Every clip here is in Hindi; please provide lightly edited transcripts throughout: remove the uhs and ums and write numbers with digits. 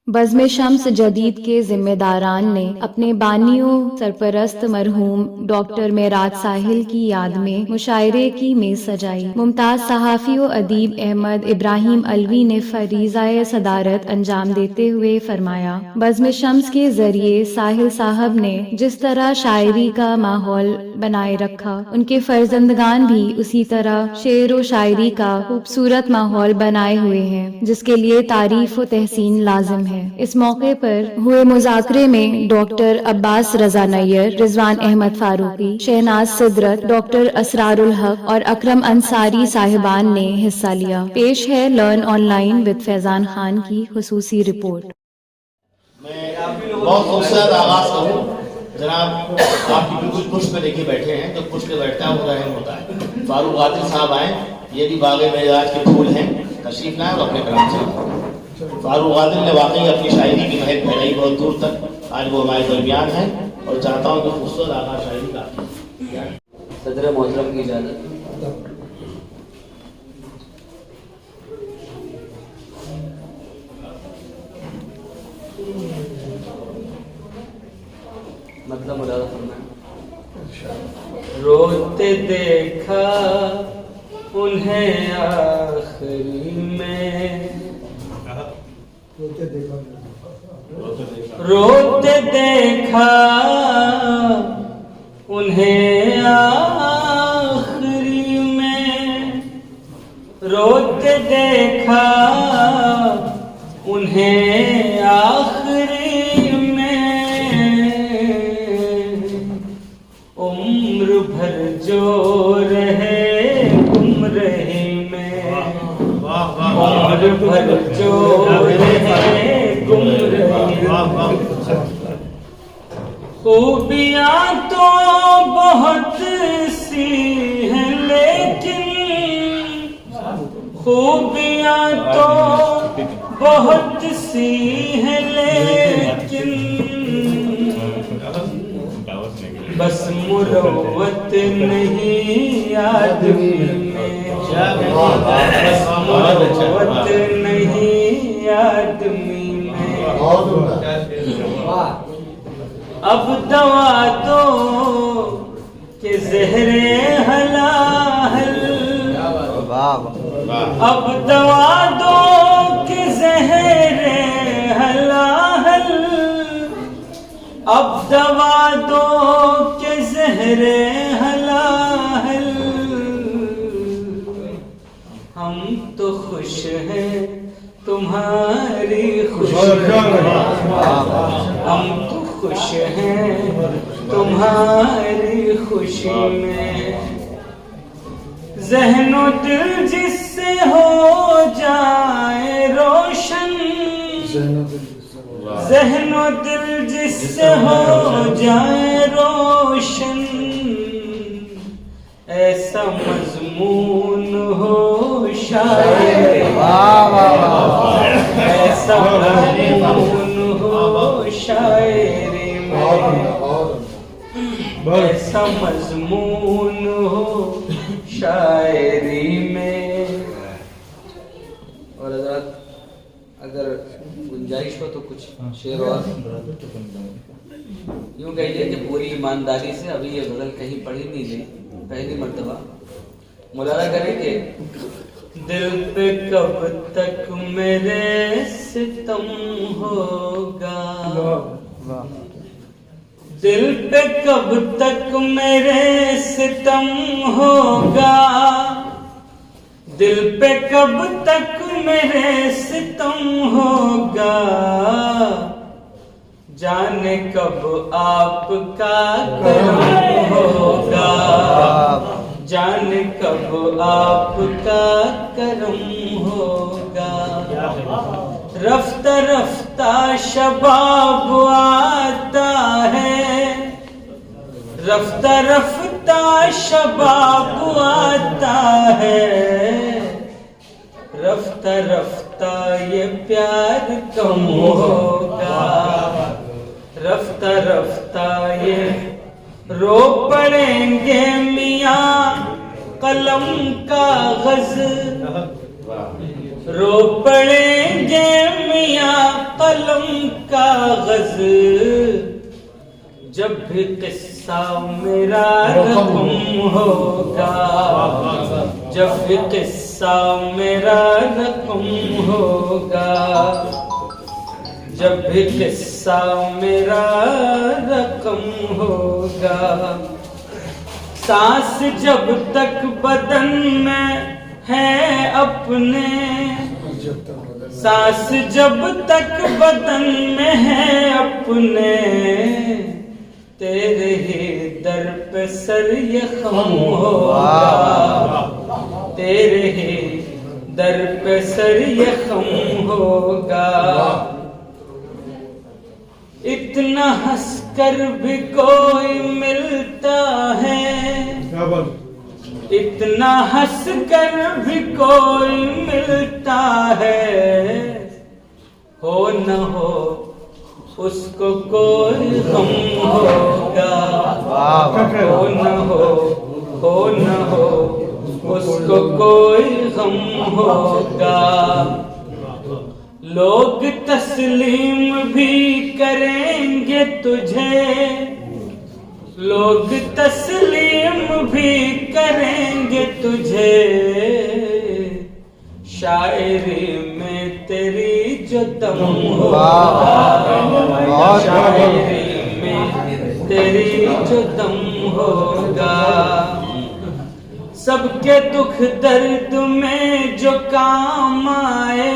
बज़्म शम्स जदीद के जिम्मेदारान ने अपने बानियों सरपरस्त मरहूम डॉक्टर मेराज साहिल की याद में मुशायरे की मेज सजाई। मुमताज सहाफ़ी व अदीब अहमद इब्राहिम अलवी ने फरीज़ाए सदारत अंजाम देते हुए फरमाया, बज़्म शम्स के जरिए साहिल साहब ने जिस तरह शायरी का माहौल बनाए रखा, उनके फर्जंदगान भी उसी तरह शेर व शायरी का खूबसूरत माहौल बनाए हुए हैं, जिसके लिए तारीफ व तहसीन लाजिम है। इस मौके पर हुए मुज़ाकरे में डॉक्टर अब्बास रजा नैयर, रिजवान अहमद फारूकी, शहनाज सिदरत, डॉक्टर असरारुल हक और अकरम अंसारी साहिबान ने हिस्सा लिया। पेश है learn online with Faizan Khan की खुसूसी रिपोर्ट। मैं बहुत खूबसूरत आगाज करूँ जनाब, आपकी बिल्कुल पुष्ट पे लेके बैठे हैं, जो पुष्ट पे बैठता है वो रहम होता है। फारूक आदिल साहब आए, ये भी बागे मेराज के फूल हैं, तशरीफ लाए और अपने कलाम से। फारूक आदिल ने वाकई अपनी शायरी की महक फैलाई बहुत दूर तक, आज वो हमारे दरमियान है और चाहता हूँ कि खूबसूरत आगाज शायरी का सदर मोहतरम की इजाज़त। मतलब मुरादा फरमाएं। रोते देखा उन्हें आखिरी में, रोते देखा उन्हें आखिरी में, रोते देखा उन्हें आखिरी में, उम्र भर जो रहे गुमराही में, उम्र भर जो रहे गुमराही में। खूबियाँ तो बहुत सी हैं लेकिन, खूबियाँ तो बहुत सी हैं लेकिन, बस मुरव्वत नहीं आदमी में, बस मुरव्वत नहीं आदमी में। अब दवा दो के ज़हरे हलाहल, अब दवा दो के ज़हरे हलाहल, अब दवा दो के ज़हरे हलाहल। हम तो खुश हैं तुम्हारी खुशी, हम तो खुश हैं तुम्हारी खुशी में। ज़हनो दिल जिससे हो जाए रोशन, ज़हनो दिल जिससे हो जाए रोशन, ऐसा मज़मून हो शायरी, ऐसा मज़मून हो शायरी में, ऐसा मज़मून हो शायरी में। और अगर गुंजाइश हो तो कुछ शेर और यूँ कहिए कि पूरी ईमानदारी से अभी ये गज़ल कहीं पढ़ी नहीं गई, पहली मर्तबा मुलादा करेंगे। दिल पे कब तक मेरे सितम होगा, दिल पे कब तक मेरे सितम होगा, दिल पे कब तक मेरे सितम होगा, जाने कब आपका करम होगा, जाने कब आपका करम होगा। रफ्ता रफ्ता शबाब आता है, रफ्ता रफ्ता शबाब आता है, रफ्ता रफ्ता ये प्यार कम होगा, रफ्ता रफ्ता ये रो पड़ेंगे मियाँ कलम कागज, रो पड़ेंगे मियाँ कलम कागज, जब भी किस्सा मेरा रकम होगा, जब भी किस्सा मेरा रकम होगा, जब भी किस्सा मेरा रकम होगा। सांस जब तक बदन में है अपने, सांस जब तक बदन में है अपने, तेरे ही दर पे सर ये खम होगा, तेरे ही दर पे सर ये खम होगा। इतना हंसकर भी कोई मिलता है, इतना हंसकर भी कोई मिलता है, हो न हो उसको कोई गम होगा, हो न हो उसको कोई गम होगा। लोग तस्लीम भी करेंगे तुझे, लोग तस्लीम भी करेंगे तुझे, शायरी में तेरी जो दम होगा, शायरी में तेरी जो दम होगा। सबके दुख दर्द में जो काम आए,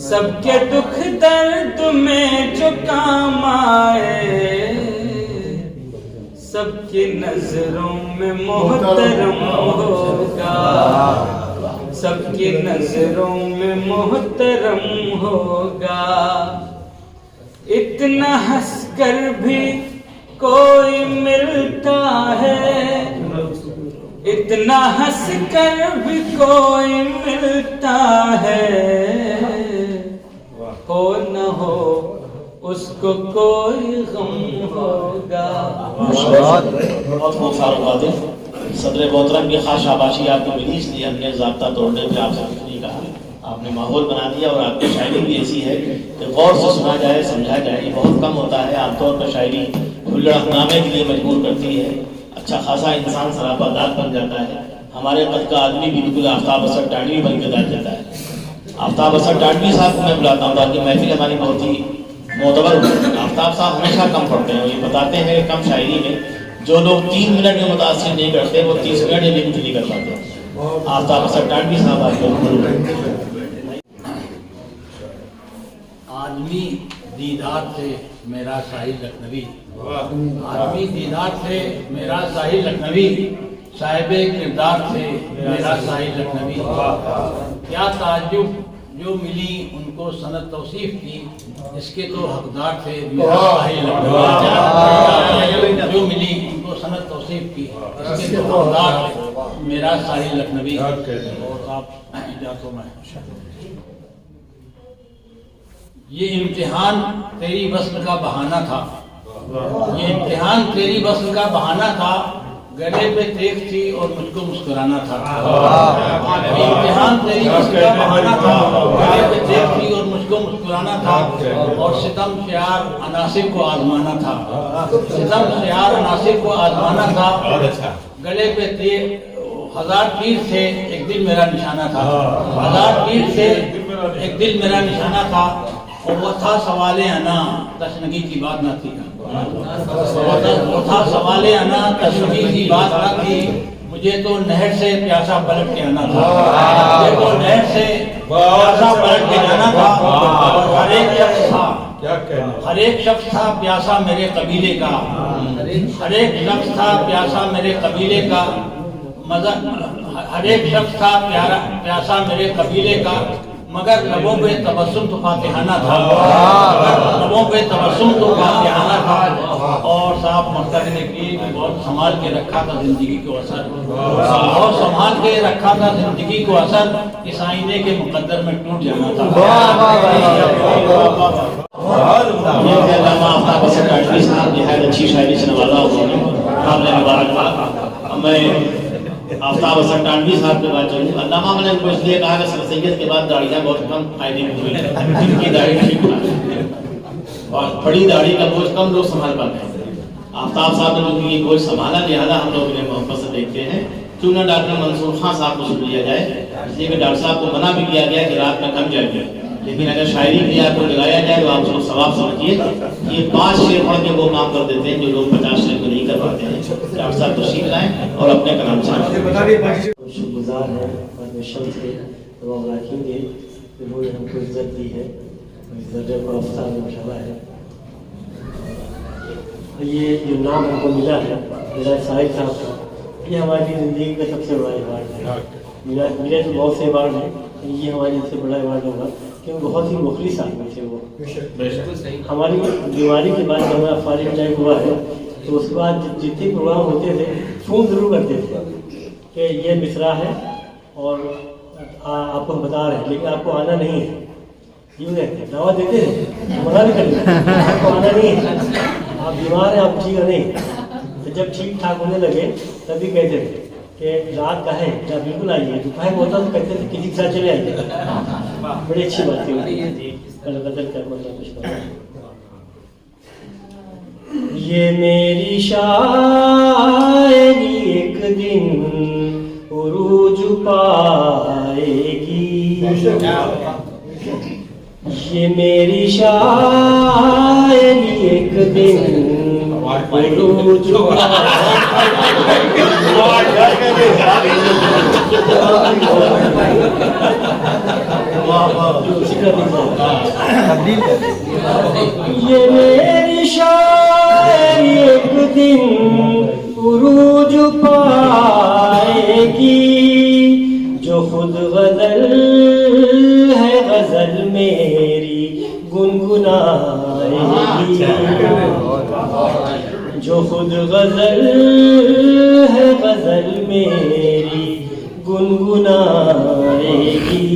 सबके दुख दर्द में जो काम आए, सबकी नजरों में मोहतरम होगा, सबकी नजरों में मोहतरम होगा। इतना हंसकर भी कोई मिलता है, इतना हंसकर भी कोई मिलता है, हो न हो उसको कोई गम होगा। बहुत बहुत साल सदर मोहतरम की खास शाबाशी आपको मिली, इसलिए हमने ज़ाब्ता तोड़ने पे आपसे कुछ नहीं कहा, आपने माहौल बना दिया। और आपकी शायरी भी ऐसी है कि गौर से सुना जाए, समझा जाए। ये बहुत कम होता है, आमतौर पर शायरी हुल्लड़नामे के लिए मजबूर करती है। अच्छा खासा इंसान सरापादार बन जाता है। हमारे कद का आदमी भी बिल्कुल आफ्ताब असद टाडवी बन के बैठ जाता है। आफ्ताब असद टाडवी साहब को मैं बुलाता हूँ ताकि महफिल हमारी बहुत ही मोतबर हो। आफ्ताब साहब हमेशा कम पढ़ते हैं, ये बताते हैं कि कम शायरी में जो लोग 3 मिनट में मुतासिर नहीं करते वो 30 मिनट में भी कुछ नहीं कर पाते। आफ्ताब असद टाडवी साहब आपको। आदमी दीदार से मेरा साहिल लखनवी, आदमी दीदार से मेरा साहिल लखनवी, साहिबे किरदार से मेरा साहिल लखनवी। क्या ताज्जुब जो मिली उनको सनद तौसीफ की, इसके तो हकदार थे मेरा साहिल लखनवी। जो मिली उनको सनद तौसीफ की, इसके तो हकदार मेरा साहिल लखनवी। और आप इजाज़त में ये इम्तिहान तेरी वस्ल का बहाना था, ये इम्तिहान तेरी वस्ल का बहाना था, गले पे तेज थी और मुझको मुस्कुराना था। ये इम्तिहान तेरी वस्ल का बहाना था, गले पे तेज थी और मुझको मुस्कुराना था। और सितम शियार अनासिब को आजमाना था, सितम शियार अनासिब को आजमाना था। गले पे तेज 1000 तीर से एक दिल मेरा निशाना था, 1000 तीर से एक दिल मेरा निशाना था। और वो था सवाले अना, तशनगी की बात ना थी, वो था सवाले अना, तशनगी की बात ना थी। मुझे तो नहर से प्यासा पलट के आना था, मुझे तो नहर से प्यासा पलट के आना था। और हर एक शख्स था, हर एक शख्स था प्यासा मेरे कबीले का, हर एक शख्स था प्यासा मेरे कबीले का। हर एक शख्स था प्यासा मेरे कबीले का, मगर लबों पे तबस्सुम तो फातिहाना था, लबों पे तबस्सुम तो फातिहाना था। और साहब मकसद ने की बहुत संभाल के रखा था जिंदगी को असर, बहुत संभाल के रखा था जिंदगी को असर। इस आईने के मुकद्दर में टूट जाना था। अच्छी शायरी से नवाजा उन्होंने, मुबारकबाद। मैं आफ्ताब हसन टांडवी साहब के बाद चलेंगे। अल्लामा मैंने उनको इसलिए कहा कि सर सैयद के बाद दाढ़ियाँ बहुत कम फायदे की हुई हैं, जिनकी दाढ़ी ठीक है और बड़ी दाढ़ी का बोझ कम लोग संभाल पाते हैं। आफ्ताब साहब ने लोग ये बोझ संभाला, लिहाजा हम लोग इन्हें मोहब्बत से देखते हैं। क्यों ना डॉक्टर मंसूर खान साहब को सुन लिया जाए, इसलिए कि डॉक्टर साहब को मना भी किया गया कि रात में कम जाएगी, लेकिन अगर शायरी के लिए आपको लगाया जाए तो आप उसको सवाब समझिए। ये 5 शेर पढ़ के वो काम कर देते हैं जो लोग 50 शेर को नहीं कर पाते हैं। डॉक्टर साहब तशरीफ लाएं और अपने कलाम से शुक्रगुजार है परमेश्वर से दुआ रखेंगे कि वो हमको इज्जत दी है, इज्जत को अफसर में उठावा है। ये जो नाम हमको मिला है मेरा साहिब साहब का, ये हमारी ज़िंदगी का सबसे बड़ा अवार्ड है। मिले तो बहुत से अवार्ड हैं, ये हमारी सबसे बड़ा अवार्ड होगा क्योंकि बहुत ही मुखलिस आदमी थे वो। हमारी बीमारी के बाद जब हमारा फारिग टाइम हुआ है तो उसके बाद जितने प्रोग्राम होते थे फ़ोन ज़रूर करते थे कि ये मिसरा है और आपको हम बता रहे हैं लेकिन आपको आना नहीं है। यूँ कहते हैं, दावा देते थे, मना भी कर दिया आपको आना नहीं है, आप बीमार हैं, आप ठीक है नहीं। तो जब ठीक ठाक होने लगे तभी कहते थे कि रात का है क्या बिल्कुल आइए, दोपहर में होता तो कहते थे किसी के साथ चले आइए। बड़ी अच्छी बात थी बदल कर मतलब ये मेरी शायरी एक दिन उरूज पाएगी, ये मेरी शायरी एक दिन उरूज ये मेरी शायरी एक दिन उरूज पाएगी, जो खुद गजल है गजल मेरी गुनगुनाएगी, जो खुद गजल है गजल मेरी गुनगुनाएगी।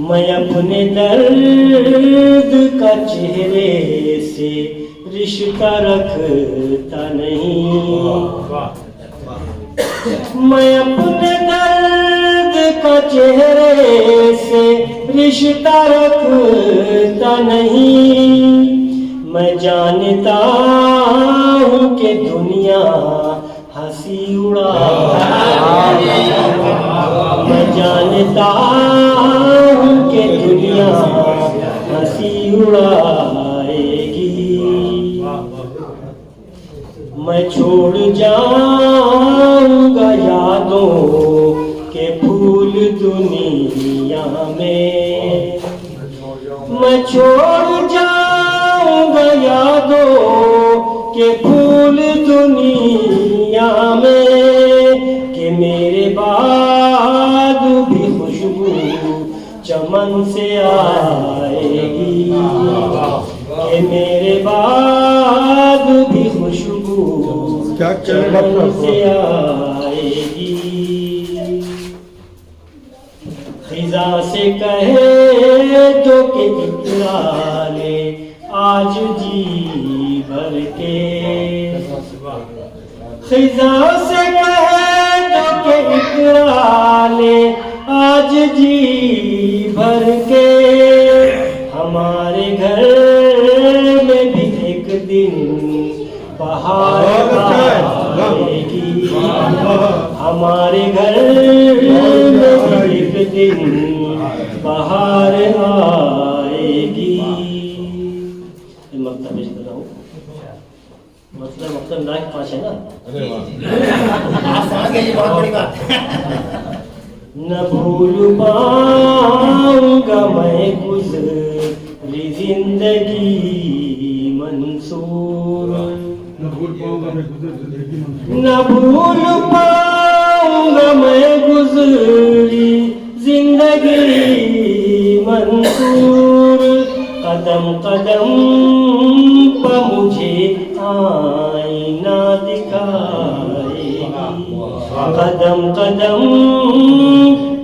मैं अपने दर्द का चेहरे से रिश्ता रखता नहीं, मैं अपने दर्द का चेहरे से रिश्ता रखता नहीं। मैं जानता हूँ कि दुनिया हंसी उड़ाएगी, मैं जानता हूँ कि दुनिया हंसी उड़ाएगी। मैं छोड़ जाऊंगा यादों के फूल दुनिया में, मैं छोड़ जाऊंगा यादों के फूल दुनिया में, कि मेरे बाद भी खुशबू चमन से आएगी, कि मेरे बाद भी खुशबू चमन से आएगी। खिजा से कहे तो कि इकरा ले आज जी भर के, खिजा से कहे तो कि इकरा ले आज जी भर के। हमारे घर में भी एक दिन बहार आएगी, हमारे घर में भी एक दिन बहार आएगी। मतलब नाक 5 है ना, न भूल पाऊंगा मैं गुज़री जिंदगी मंसूर, न भूल पाऊंगा मैं गुज़री जिंदगी मंसूर। कदम कदम पर मुझे आईना दिखाएगी, कदम कदम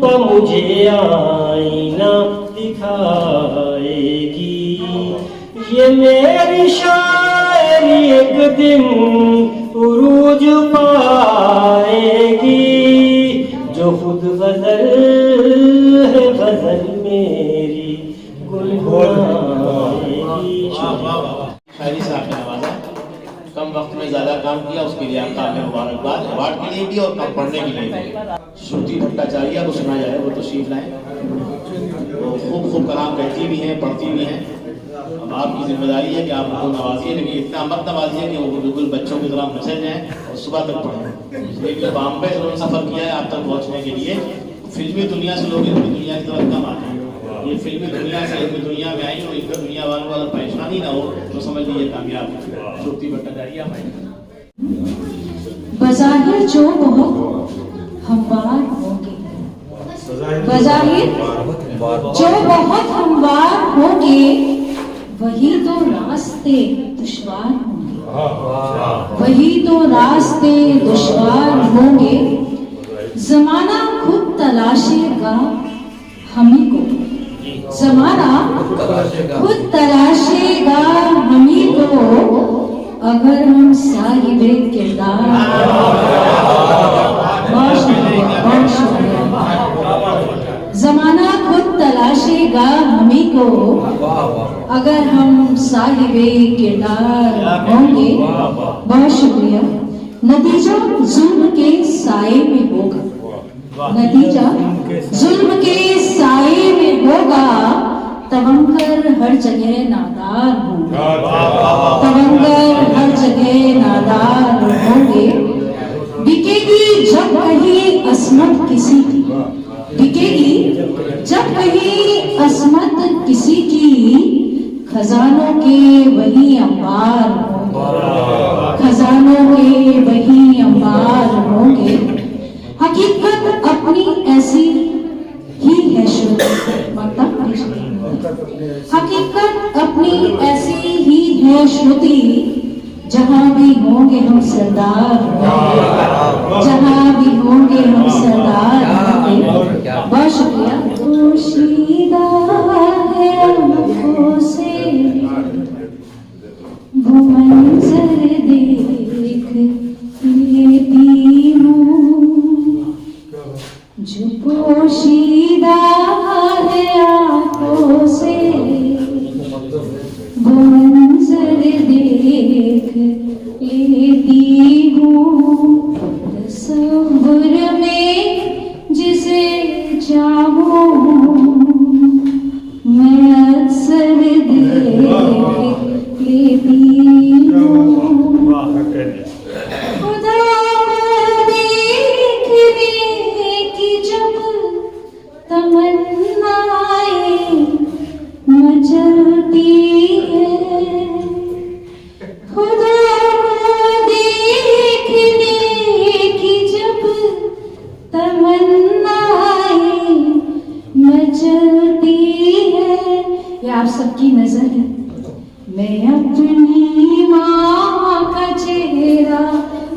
पर मुझे आईना दिखाएगी। ये मेरी शायरी एक दिन उरूज पाएगी जो खुद गजल है गजल मेरी गुनगुनाएगी। शायरी से आपने नवाजा, कम वक्त में ज्यादा काम किया, उसके लिए आपका आपने मुबारकबाद, अवार्ड के लिए भी और कम पढ़ने के लिए भी। श्रुति भट्टाचार्य को सुना जाए, वो तो शीफ लाए, वो खूब कलाम कहती भी हैं, पढ़ती भी हैं। अब आपकी जिम्मेदारी है कि आप उनको नवाजिए, लेकिन इतना मत नवाजिए कि वो बिल्कुल बच्चों की तरह मचल जाएं और सुबह तक पढ़ें। इसलिए बॉम्बे से उन्होंने सफ़र किया है आप तक पहुँचने के लिए। फिल्मी दुनिया से लोग इल्मी दुनिया की तरफ कम आते हैं, ये फिल्मी दुनिया से इल्मी दुनिया में आई और इल्मी दुनिया वालों को अगर परेशानी ना हो तो समझ लीजिए कामयाब। श्रुति भट्टाचार्य बज़ाहिर जो बहुत हमवार होंगे, बज़ाहिर जो बहुत हमवार होंगे, वही तो रास्ते दुश्वार होंगे, वही तो रास्ते दुश्वार होंगे। जमाना खुद तलाशेगा हमी को, जमाना खुद तलाशेगा हमी को, अगर हम साहिबे किरदार। जमाना खुद तलाशेगा हमी को, अगर हम साहिबे किरदार होंगे। बहुत शुक्रिया। नतीजा जुल्म के साए में होगा, नतीजा जुल्म के साए में होगा। तवंकर हर जगह नादार होंगे, तवंकर हर जगह नादार होंगे। बिकेगी जब कहीं असमत किसी की, बिकेगी जब कहीं असमत किसी की, खजानों के वही अंबार होंगे, खजानों के वही अंबार होंगे। हकीकत अपनी ऐसी ही है श्रुति, हकीकत अपनी ऐसी ही है श्रुति। जहाँ भी होंगे हम सरदार होंगे, जहाँ भी होंगे हम सरदार होंगे। बहुत शुक्रिया। पोशीदा है आँखों से वो मंजर देख लेती हूँ, जो पोशीदा है आँखों से वो मंजर देख लेती हूँ। तसव्वुर में जिसे चाहूँ मैं अक्सर देख लेती हूँ। खुदा देखने की जब तमन्नाएं मचलती है, खुदा देखने की जब तमन्नाएं मचलती है। ये आप सबकी नजर है। मैं अपनी माँ का चेहरा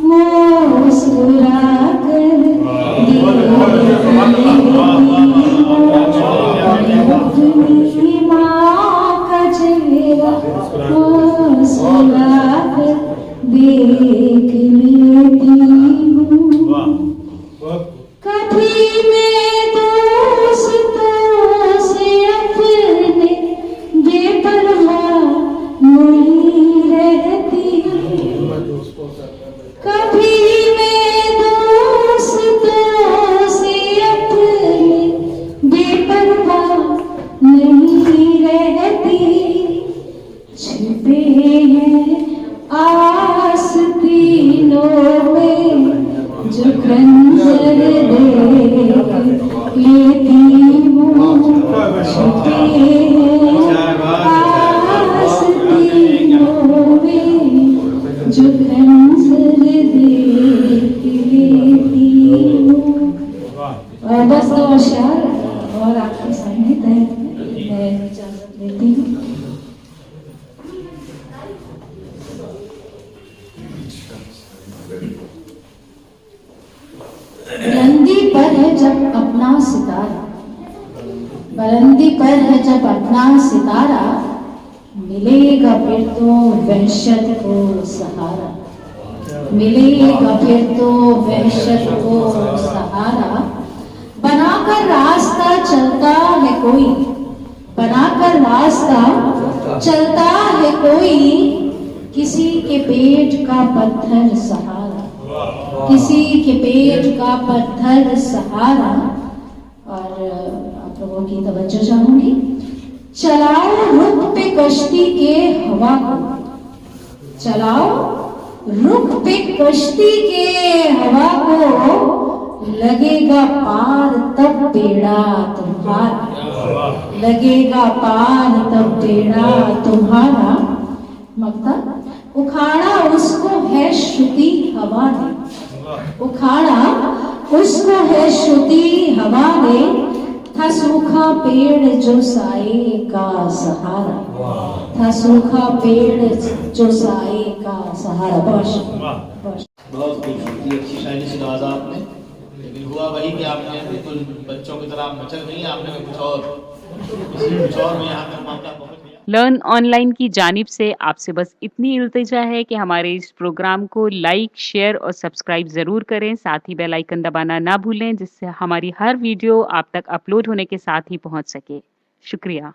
मुस्कुरा कर अपनी माँ का चेहरा मुस्कुरा कर देख लेती हूँ। कभी मैं दोस्तों से अपने बेपरवाह नहीं रहती, कभी मैं दोस्तों से अपने बेपरवाह नहीं रहती। छिपे हैं आस्तीनों में जो खंजर देख लेती हूँ, छिपे हैं आस्तीनों में जो खंजर देख लेती हूँ। और बस दो अशार और आपके सामने तय मैं इजाजत लेती हूँ। बुलंदी पर है जब अपना सितारा, बुलंदी पर है जब अपना सितारा, मिलेगा फिर तो वहशत को सहारा। मिलेगा फिर तो वहशत को सहारा। बनाकर रास्ता चलता है कोई, बनाकर रास्ता चलता है कोई, किसी के पेट का पत्थर सहारा, किसी के पेट का पत्थर सहारा। और आप लोगों की तवज्जो चाहूंगी। चलाओ रुख पे कश्ती के हवा को, चलाओ रुख पे कश्ती के हवा को, लगेगा पार तब बेड़ा तुम्हारा, लगेगा पार तब बेड़ा तुम्हारा। मक्ता उखाड़ा उसको है श्रुति हवा ने, उखाड़ा उसको है श्रुति हवा ने, था सूखा पेड़ जो साए का सहारा, था सूखा पेड़ जो साए का सहारा। बहुत खूबसूरती अच्छी शायरी से नवाजा आपने, लेकिन हुआ वही कि आपने बिल्कुल बच्चों की तरह मचल नहीं, आपने कुछ और में यहाँ तक मामला पहुँच गया। लर्न ऑनलाइन की जानिब से आपसे बस इतनी इल्तिजा है कि हमारे इस प्रोग्राम को लाइक, शेयर और सब्सक्राइब ज़रूर करें। साथ ही बेल आइकन दबाना ना भूलें, जिससे हमारी हर वीडियो आप तक अपलोड होने के साथ ही पहुंच सके। शुक्रिया।